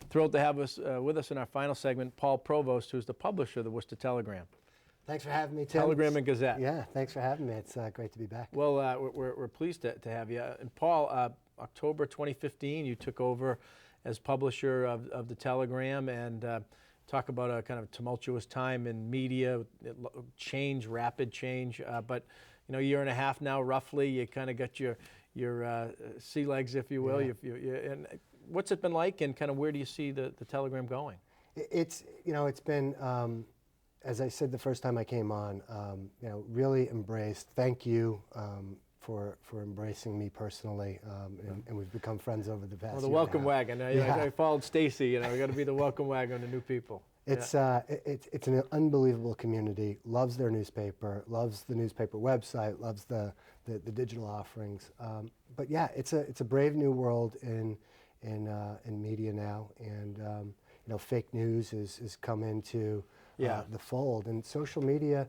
Thrilled to have us with us in our final segment, Paul Provost, who's the publisher of the Worcester Telegram. Thanks for having me, Tim. Telegram and Gazette. Yeah, thanks for having me. It's great to be back. Well, we're pleased to have you. And Paul, October 2015, you took over as publisher of the Telegram, and talk about a kind of tumultuous time in media, change, rapid change. But you know, a year and a half now, roughly, you kind of got your sea legs, if you will. Yeah. And what's it been like, and kind of where do you see the Telegram going? It's been, as I said the first time I came on, really embraced. Thank you for embracing me personally, and we've become friends over the past. Well, the year welcome and a half. wagon. Yeah. I followed Stacy. We got to be the welcome wagon to new people. It's an unbelievable community. Loves their newspaper. Loves the newspaper website. Loves the digital offerings. But yeah, it's a brave new world in media now, and fake news is come into the fold, and social media,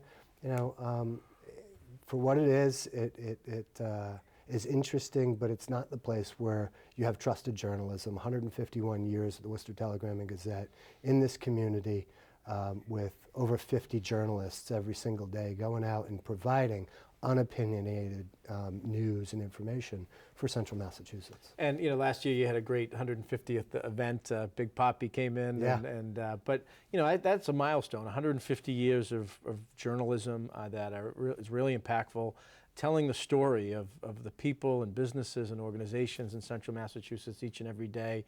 for what it is interesting, but it's not the place where you have trusted journalism. 151 years of the Worcester Telegram and Gazette in this community, with over 50 journalists every single day going out and providing unopinionated news and information for Central Massachusetts. And last year you had a great 150th event. Big Poppy came in, but that's a milestone. 150 years of journalism that is really impactful, telling the story of the people and businesses and organizations in Central Massachusetts each and every day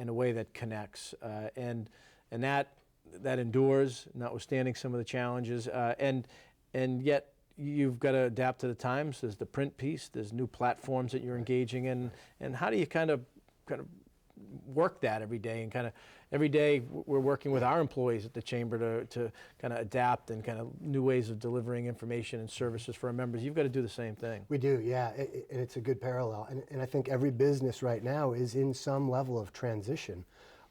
in a way that connects, and that endures, notwithstanding some of the challenges, and yet you've got to adapt to the times. There's the print piece, there's new platforms that you're engaging in, and how do you kind of work that every day? And kind of every day we're working with our employees at the Chamber to kind of adapt and kind of new ways of delivering information and services for our members. You've got to do the same thing. We do, yeah, and it's a good parallel. And I think every business right now is in some level of transition.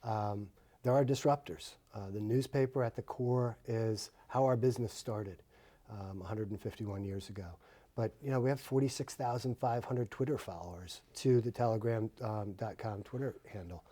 There are disruptors. The newspaper at the core is how our business started 151 years ago. But we have 46,500 Twitter followers to the telegram.com Twitter handle.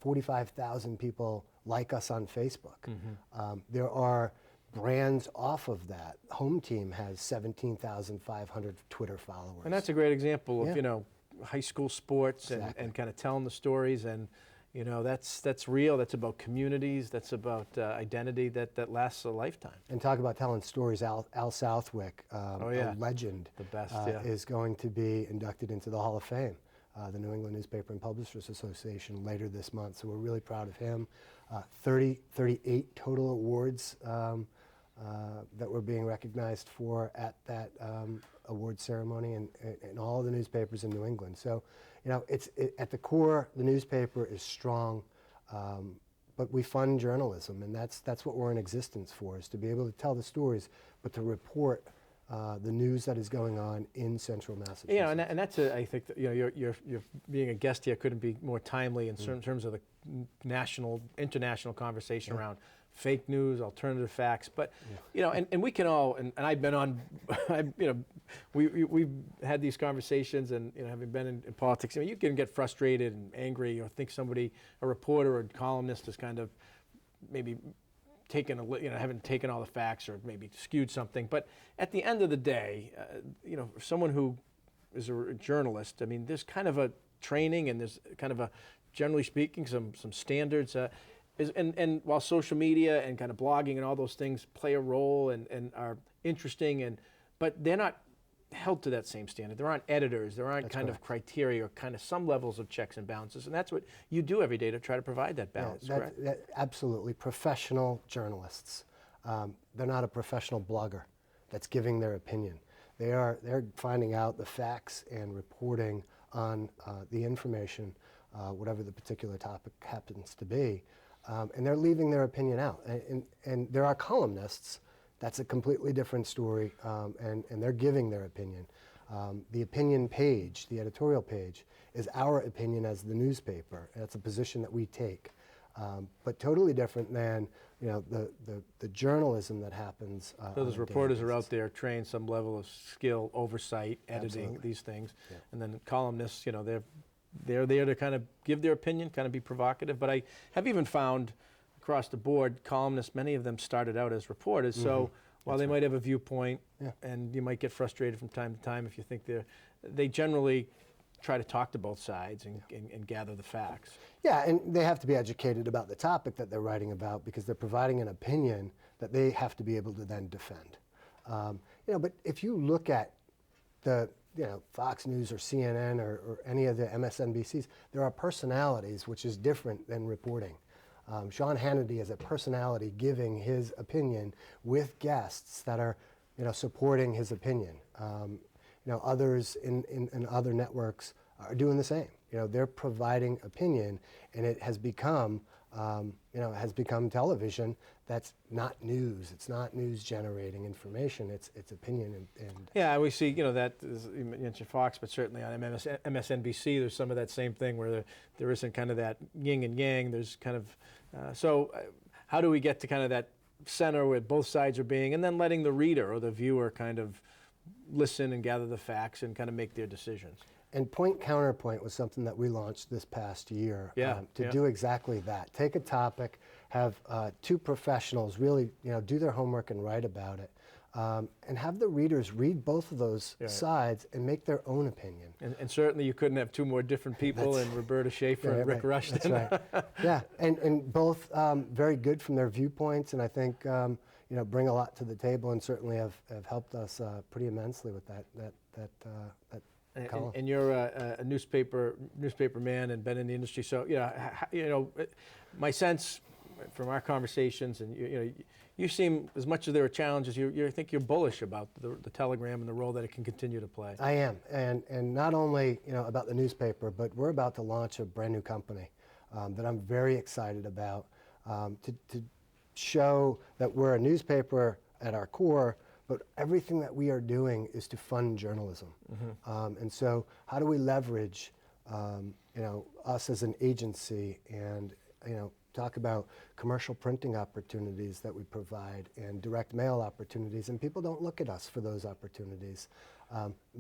45,000 people like us on Facebook. Mm-hmm. There are brands off of that. Home Team has 17,500 Twitter followers. And that's a great example of high school sports. Exactly. and kind of telling the stories, and that's real. That's about communities. That's about identity that lasts a lifetime. And talk about telling stories. Al Southwick, a legend, the best, is going to be inducted into the Hall of Fame, the New England Newspaper and Publishers Association, later this month. So we're really proud of him. 38 total awards that we're being recognized for at that award ceremony, and all the newspapers in New England. So, at the core, the newspaper is strong, but we fund journalism, and that's what we're in existence for, is to be able to tell the stories, but to report the news that is going on in Central Massachusetts. Yeah, and that's I think that, you're being a guest here couldn't be more timely in terms of the international conversation around fake news, alternative facts. But and we can all, and I've been on, we've had these conversations, and having been in politics, you can get frustrated and angry, or think a reporter or columnist is kind of maybe haven't taken all the facts, or maybe skewed something. But at the end of the day, someone who is a journalist, there's kind of a training, and there's kind of a, generally speaking, some standards. And while social media and kind of blogging and all those things play a role and are interesting, but they're not held to that same standard. There aren't editors. There aren't of criteria, or kind of some levels of checks and balances. And that's what you do every day to try to provide that balance, correct? Absolutely. Professional journalists. They're not a professional blogger that's giving their opinion. They're finding out the facts and reporting on the information, whatever the particular topic happens to be. And they're leaving their opinion out. And there are columnists. That's a completely different story, and they're giving their opinion. The opinion page, the editorial page, is our opinion as the newspaper. That's a position that we take, but totally different than the journalism that happens. So those reporters are out there trained some level of skill, oversight, editing, these things, and then columnists, they're they're there to kind of give their opinion, kind of be provocative. But I have even found across the board, columnists, many of them started out as reporters. So while they might have a viewpoint, and you might get frustrated from time to time if you think they generally try to talk to both sides and gather the facts. Yeah, and they have to be educated about the topic that they're writing about because they're providing an opinion that they have to be able to then defend. But if you look at the Fox News or CNN or any of the MSNBCs, there are personalities, which is different than reporting. Sean Hannity is a personality giving his opinion with guests that are supporting his opinion. Others in other networks are doing the same. They're providing opinion, and it has become television that's not news. It's not news generating information. It's opinion and yeah, we see that you mentioned Fox, but certainly on MSNBC, there's some of that same thing where there isn't kind of that yin and yang. There's kind of how do we get to kind of that center where both sides are being, and then letting the reader or the viewer kind of listen and gather the facts and kind of make their decisions. And Point Counterpoint was something that we launched this past year to do exactly that. Take a topic, have two professionals really do their homework and write about it, and have the readers read both of those sides and make their own opinion. And certainly you couldn't have two more different people in Roberta Schaefer and Rick Rushton. That's right. Yeah, and both very good from their viewpoints, and I think bring a lot to the table, and certainly have helped us pretty immensely with that column. And you're a newspaper man and been in the industry, so my sense from our conversations, and you seem, as much as there are challenges, I think you're bullish about the Telegram and the role that it can continue to play. I am, and not only about the newspaper, but we're about to launch a brand new company that I'm very excited about to show that we're a newspaper at our core, but everything that we are doing is to fund journalism. And so how do we leverage us as an agency and talk about commercial printing opportunities that we provide and direct mail opportunities, and people don't look at us for those opportunities.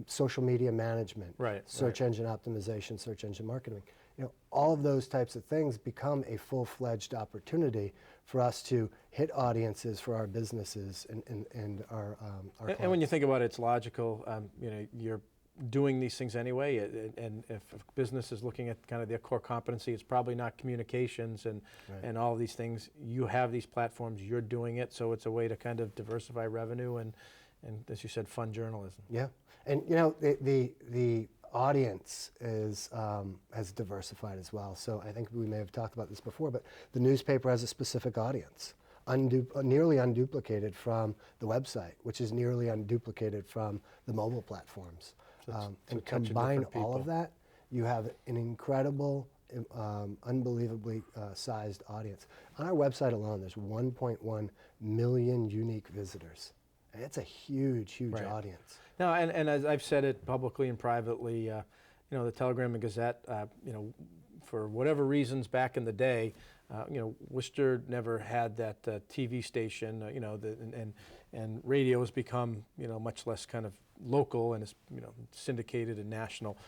Social media management, search engine optimization, search engine marketing. All of those types of things become a full-fledged opportunity for us to hit audiences for our businesses and our clients. And when you think about it, it's logical. You're doing these things anyway, and if a business is looking at kind of their core competency, it's probably not communications and all of these things. You have these platforms, you're doing it, so it's a way to kind of diversify revenue and as you said, fund journalism. Yeah, and the audience has diversified as well. So I think we may have talked about this before, but the newspaper has a specific audience, nearly unduplicated from the website, which is nearly unduplicated from the mobile platforms. And combine all of that, you have an incredible, unbelievably sized audience. On our website alone, there's 1.1 million unique visitors. And it's a huge audience. No, and as I've said it publicly and privately, the Telegram and Gazette, for whatever reasons back in the day, Worcester never had that TV station, and radio has become, much less kind of local and is, syndicated and national.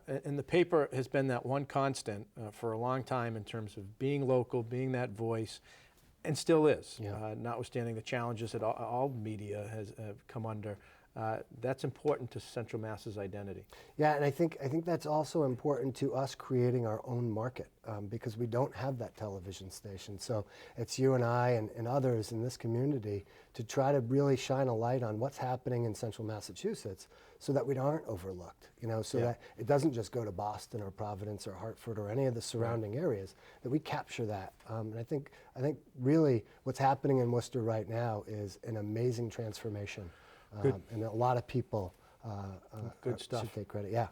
And the paper has been that one constant for a long time in terms of being local, being that voice, and still is, notwithstanding the challenges that all media has come under. That's important to Central Mass's identity. Yeah, and I think that's also important to us creating our own market because we don't have that television station. So it's you and I and others in this community to try to really shine a light on what's happening in Central Massachusetts so that we aren't overlooked, so that it doesn't just go to Boston or Providence or Hartford or any of the surrounding areas, that we capture that. And I think really what's happening in Worcester right now is an amazing transformation. And a lot of people Good stuff. should take credit. Yeah. Well,